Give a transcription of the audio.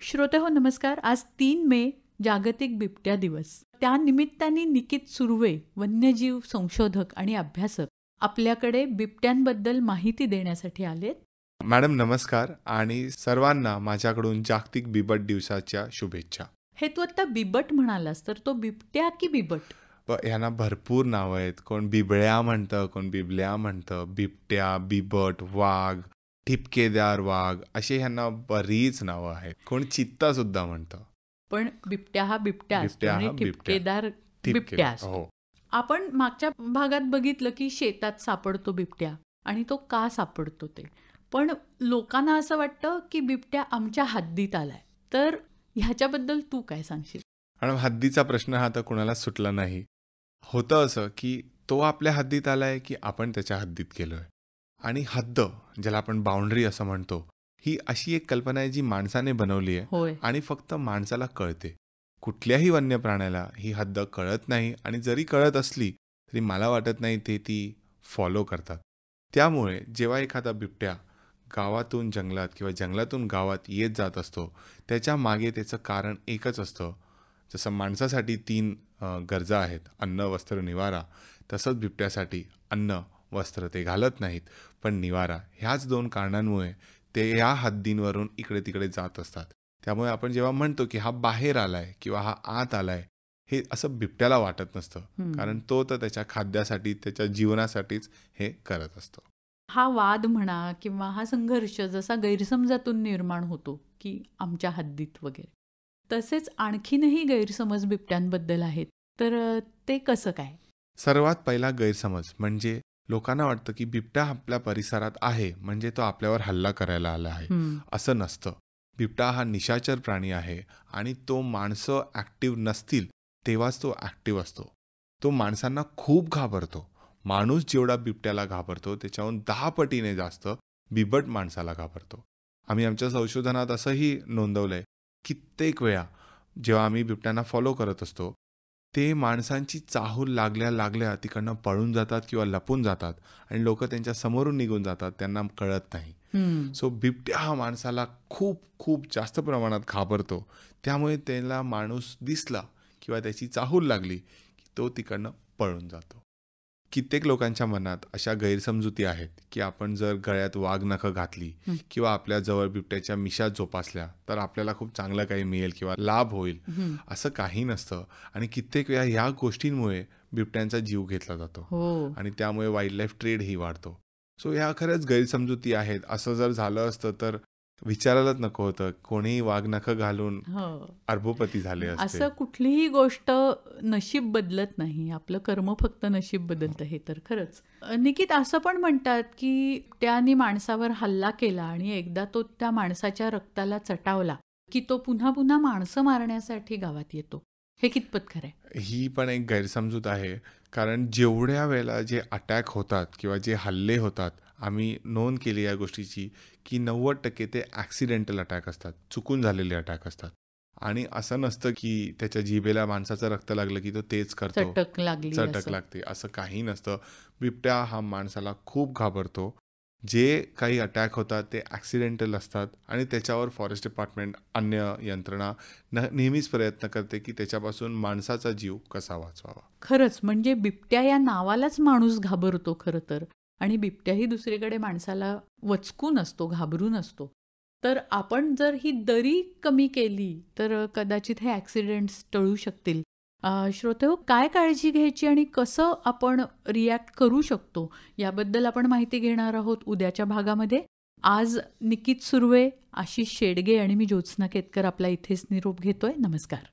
श्रोते हो नमस्कार. आज 3 मे जागतिक बिबट्या दिवस. त्या निमित्ताने निकित सुर्वे, वन्यजीव संशोधक आणि अभ्यासक आपल्याकडे बिबट्यांबद्दल माहिती देण्यासाठी आलेत. मॅडम नमस्कार आणि सर्वांना माझ्याकडून जागतिक बिबट दिवसाच्या शुभेच्छा. हे तू आता बिबट म्हणालास तर तो बिबट्या की बिबट? ह्यांना भरपूर नावं आहेत. कोण बिबळ्या म्हणतं, कोण बिबल्या म्हणतं, बिबट्या, बिबट, वाघ, ठिपकेदार वाघ, असे ह्यांना बरीच नावं आहेत. कोण चित्ता सुद्धा म्हणतं. पण बिबट्या हा बिबट्या असतो बिबट्या आणि हा बिबट्या. ठिपकेदार बिबट्या असतो. हो. आपण मागच्या भागात बघितलं की शेतात सापडतो बिबट्या आणि तो का सापडतो ते. पण लोकांना असं वाटतं की बिबट्या आमच्या हद्दीत आलाय. तर ह्याच्याबद्दल तू काय सांगशील? आणि हद्दीचा प्रश्न हा तर कुणालाच सुटला नाही. होतं असं की तो आपल्या हद्दीत आलाय की आपण त्याच्या हद्दीत गेलोय. आणि हद्द, ज्याला आपण बाउंड्री असं म्हणतो, ही अशी एक कल्पना आहे जी माणसाने बनवली आहे होय. आणि फक्त माणसाला कळते. कुठल्याही वन्य प्राण्याला ही हद्द कळत नाही आणि जरी कळत असली तरी मला वाटत नाही ती फॉलो करतात. त्यामुळे जेव्हा एखादा बिबट्या गावातून जंगलात किंवा जंगलातून गावात येत जात असतो, त्याच्या मागे त्याचं कारण एकच असतं. जसं माणसासाठी 3 गरजा आहेत, अन्न, वस्त्र, निवारा, तसंच बिबट्यासाठी अन्न, वस्त्र ते घालत नाहीत, पण निवारा. ह्याच 2 कारणांमुळे ते या हद्दींवरून इकडे तिकडे जात असतात. त्यामुळे आपण जेव्हा म्हणतो की हा बाहेर आलाय किंवा हा आत आलाय, हे असं बिबट्याला वाटत नसतं. कारण तो तर त्याच्या खाद्यासाठी, त्याच्या जीवनासाठीच हे करत असतो. हा वाद म्हणा किंवा हा संघर्ष जसा गैरसमजातून निर्माण होतो की आमच्या हद्दीत वगैरे, तसेच आणखीनही गैरसमज बिबट्यांबद्दल आहेत. तर ते कसं काय? सर्वात पहिला गैरसमज म्हणजे लोकांना वाटतं की बिबट्या आपल्या परिसरात आहे म्हणजे तो आपल्यावर हल्ला करायला आला आहे. असं नसतं. बिबटा हा निशाचर प्राणी आहे आणि तो माणसं ॲक्टिव्ह नसतील तेव्हाच तो ॲक्टिव्ह असतो. तो माणसांना खूप घाबरतो. माणूस जेवढा बिबट्याला घाबरतो त्याच्याहून 10 पटीने जास्त बिबट माणसाला घाबरतो. आम्ही आमच्या संशोधनात असंही नोंदवलंय, कित्येक वेळा जेव्हा आम्ही बिबट्यांना फॉलो करत असतो, ते माणसांची चाहूल लागल्या लागल्या तिकडनं पळून जातात किंवा लपून जातात आणि लोक त्यांच्या समोरून निघून जातात, त्यांना कळत नाही. सो बिबट्या हा माणसाला खूप खूप जास्त प्रमाणात घाबरतो. त्यामुळे त्याला माणूस दिसला किंवा त्याची चाहूल लागली की तो तिकडनं पळून जातो. कित्येक लोकांच्या मनात अशा गैरसमजुती आहेत की आपण जर गळ्यात वाघ नखं घातली किंवा आपल्या जवळ बिबट्याच्या मिशा जोपासल्या तर आपल्याला खूप चांगलं काही मिळेल किंवा लाभ होईल. असं काही नसतं आणि कित्येक वेळा ह्या गोष्टींमुळे बिबट्यांचा जीव घेतला जातो आणि त्यामुळे वाईल्ड लाईफ ट्रेडही वाढतो. सो ह्या खरंच गैरसमजुती आहेत. असं जर झालं असतं तर विचारायलाच नको होतं. कोणीही वाघ नखं घालून अरबोपती झाले असते. असं कुठलीही गोष्ट नशीब बदलत नाही. आपलं कर्म फक्त नशीब बदलतं. हे तर खरंच. निकित, असं पण म्हणतात की त्याने माणसावर हल्ला केला आणि एकदा तो त्या माणसाच्या रक्ताला चटावला की तो पुन्हा पुन्हा माणसं मारण्यासाठी गावात येतो. हे कितपत खरंय? ही पण एक गैरसमजूत आहे. कारण जेवढ्या वेळेला जे अटॅक होतात किंवा जे हल्ले होतात, आम्ही नोंद केली या गोष्टीची की 90% ते ॲक्सिडेंटल अटॅक असतात, चुकून झालेले अटॅक असतात. आणि असं नसतं की त्याच्या जिभेला माणसाचं रक्त लागलं की तो तेच करतो, चटक लागली चटक असं. लागते, असं काही नसतं. बिबट्या हा माणसाला खूप घाबरतो. जे काही अटॅक होतात ते ॲक्सिडेंटल असतात आणि त्याच्यावर फॉरेस्ट डिपार्टमेंट, अन्य यंत्रणा नेहमीच प्रयत्न करते की त्याच्यापासून माणसाचा जीव कसा वाचवावा. खरंच, म्हणजे बिबट्या या नावालाच माणूस घाबरतो खरं तर. आणि बिबट्याही दुसरीकडे माणसाला वचकून असतो, घाबरून असतो. तर आपण जर ही दरी कमी केली तर कदाचित हे ॲक्सिडेंट्स टळू शकतील. श्रोतेहो, काय काळजी घ्यायची आणि कसं आपण रिॲक्ट करू शकतो याबद्दल आपण माहिती घेणार आहोत उद्याच्या भागामध्ये. आज निकित सुर्वे, आशिष शेडगे आणि मी ज्योत्स्ना केतकर आपला इथेच निरोप घेतोय. नमस्कार.